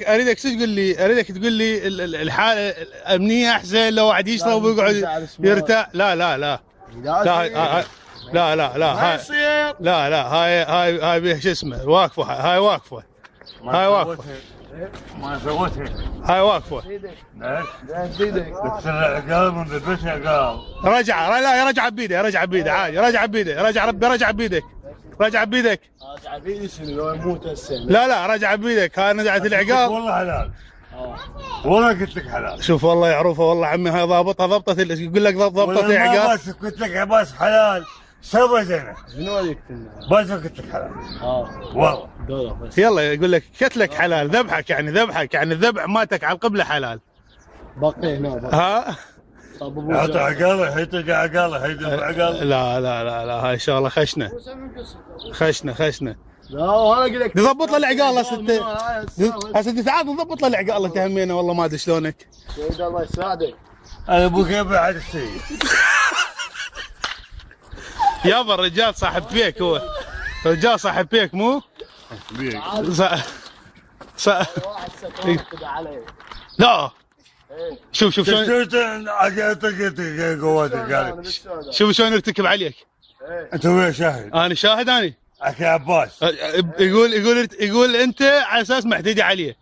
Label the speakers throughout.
Speaker 1: اريدك تقول لي، الحاله الامنيه احسن لو واحد يشرب ويقعد يرتاح. لا لا لا لا لا لا لا هاي لا لا هاي بيه شو اسمه واقفه، هاي واقفه، هاي واقفه،
Speaker 2: ما سوتها
Speaker 1: هاي واقفه.
Speaker 2: عقال من ذبح عقال.
Speaker 1: رجع لا رجع بيده، رجع بيده عادي، رجع بيده، رجع ربي، رجع بيدك، رجع بيدك.
Speaker 3: رجع بيدي شنو لو يموت هسه؟
Speaker 1: لا لا رجع بيدك، هاي نزعت العقال.
Speaker 2: والله حلال. والله قلت لك حلال.
Speaker 1: شوف والله يعرفه والله عمي، هاي ضابطها ضبطه، يقول لك ضبطه العقال.
Speaker 2: بس قلت لك عباس حلال سوى زينه.
Speaker 3: شنو هذيك؟
Speaker 2: بس قلت لك حلال. والله.
Speaker 1: يلا يقول لك كتلك حلال، ذبحك يعني، ذبحك يعني الذبح ماتك على القبله حلال.
Speaker 3: باقي هنا
Speaker 1: ها
Speaker 2: حط عقاله، حط عقاله، حط عقاله.
Speaker 1: لا لا لا لا هاي شغله خشنه، خشنه خشنه.
Speaker 3: لا وانا اقول لك
Speaker 1: نضبط له العقال هسه تعال نضبط له العقال. انت همينه والله ما ادري شلونك.
Speaker 3: سيد الله يساعدك.
Speaker 2: انا ابوك بعد السيد.
Speaker 1: يابا الرجال صاحب بيك، هو رجال صاحب بيك مو؟
Speaker 2: بيك.
Speaker 3: واحد سكر عليه.
Speaker 1: لا شوف شوف شلون، شوف شلون يرتكب عليك.
Speaker 2: انت ويا شاهد؟
Speaker 1: انا شاهد. انا
Speaker 2: اخي عباس
Speaker 1: يقول انت على اساس محتدي عليه.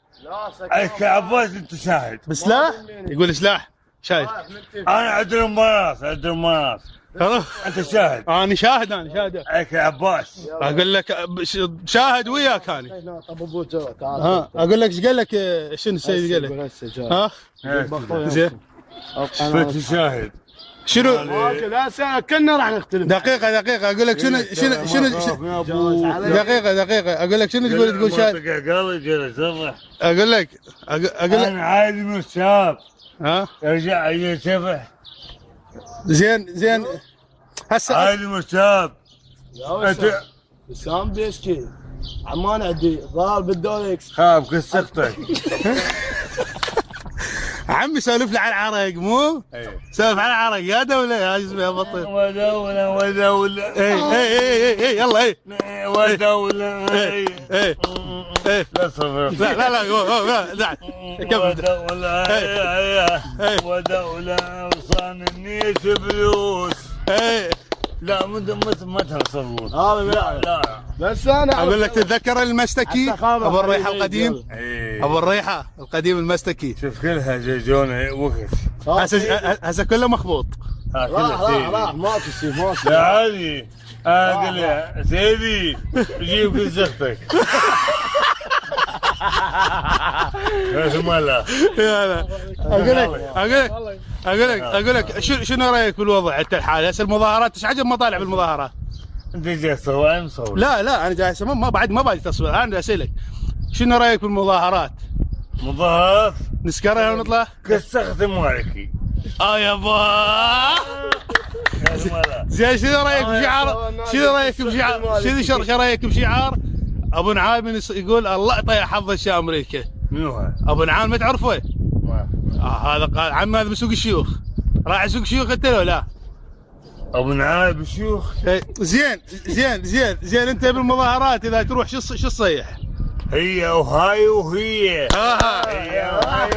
Speaker 2: اخي عباس انت شاهد
Speaker 1: بسلاح؟ يقول سلاح شاهد.
Speaker 2: انا عدل مناص، عدل مناص. انت شاهد؟
Speaker 1: انا شاهد، انا شاهد.
Speaker 2: اخي عباس
Speaker 1: اقول لك شاهد وياك انا. ها اقول لك ايش قال لك؟ شنو السيد قال لك؟ ها زين
Speaker 2: انت شاهد
Speaker 1: شنو؟
Speaker 3: لا كنا راح نختلف.
Speaker 1: دقيقة اقول لك شنو دقيقة اقول لك شنو تقول شاهد. اقول لك
Speaker 2: انا عادي من الشاب.
Speaker 1: ها
Speaker 2: ارجع يسفح.
Speaker 1: زين هسه
Speaker 2: عادي من الشاب.
Speaker 3: انت وسام بيشكي عمان عندي ضار بالدولكس.
Speaker 2: خاف قصتك.
Speaker 1: عمي سولف لي على العرق مو؟ سولف على العرق يا دولة يا جسمي يا بطيء.
Speaker 2: ودولة
Speaker 1: اي يلا اي
Speaker 2: ودولة
Speaker 1: لا صبر. لا لا
Speaker 2: ودولة وصان النيس فلوس. لا ما تهصلون. لا
Speaker 3: بس انا
Speaker 1: اقول لك تتذكر المستكي ابو الريحه القديم؟ ابو الريحه القديم المستكي.
Speaker 2: شوف كلها جون وقت.
Speaker 1: هسه كله مخبوط.
Speaker 3: راح ما في شيء ما في.
Speaker 2: لا عادي اقول يا سيدي جيب قزختك. مالا
Speaker 1: اقول لك شنو رايك بالوضع انت الحالي هسه؟ المظاهرات ايش عجب مطالع بالمظاهرات؟
Speaker 2: انت جاي تصور مصور؟
Speaker 1: لا انا جاي ما بعد تصوير. انا اسالك شنو رايك بالمظاهرات؟
Speaker 2: مظاهرات
Speaker 1: نسكرها ونطلع؟
Speaker 2: كسخت مالكي.
Speaker 1: يابا زين شنو رايك بشعار؟ شنو رايك بشعار ابو نعام يقول الله يعطيه حظ الشام امريكا؟
Speaker 2: منو هذا؟
Speaker 1: ابو نعام ما تعرفه؟
Speaker 2: ما
Speaker 1: هذا قال عم هذا بسوق الشيوخ. راح سوق شيوخ انت لو لا؟
Speaker 2: ابو نعام بشيوخ.
Speaker 1: زين انت بالمظاهرات اذا تروح شو تصيح؟
Speaker 2: هي وهاي وهي.
Speaker 1: هي وهاي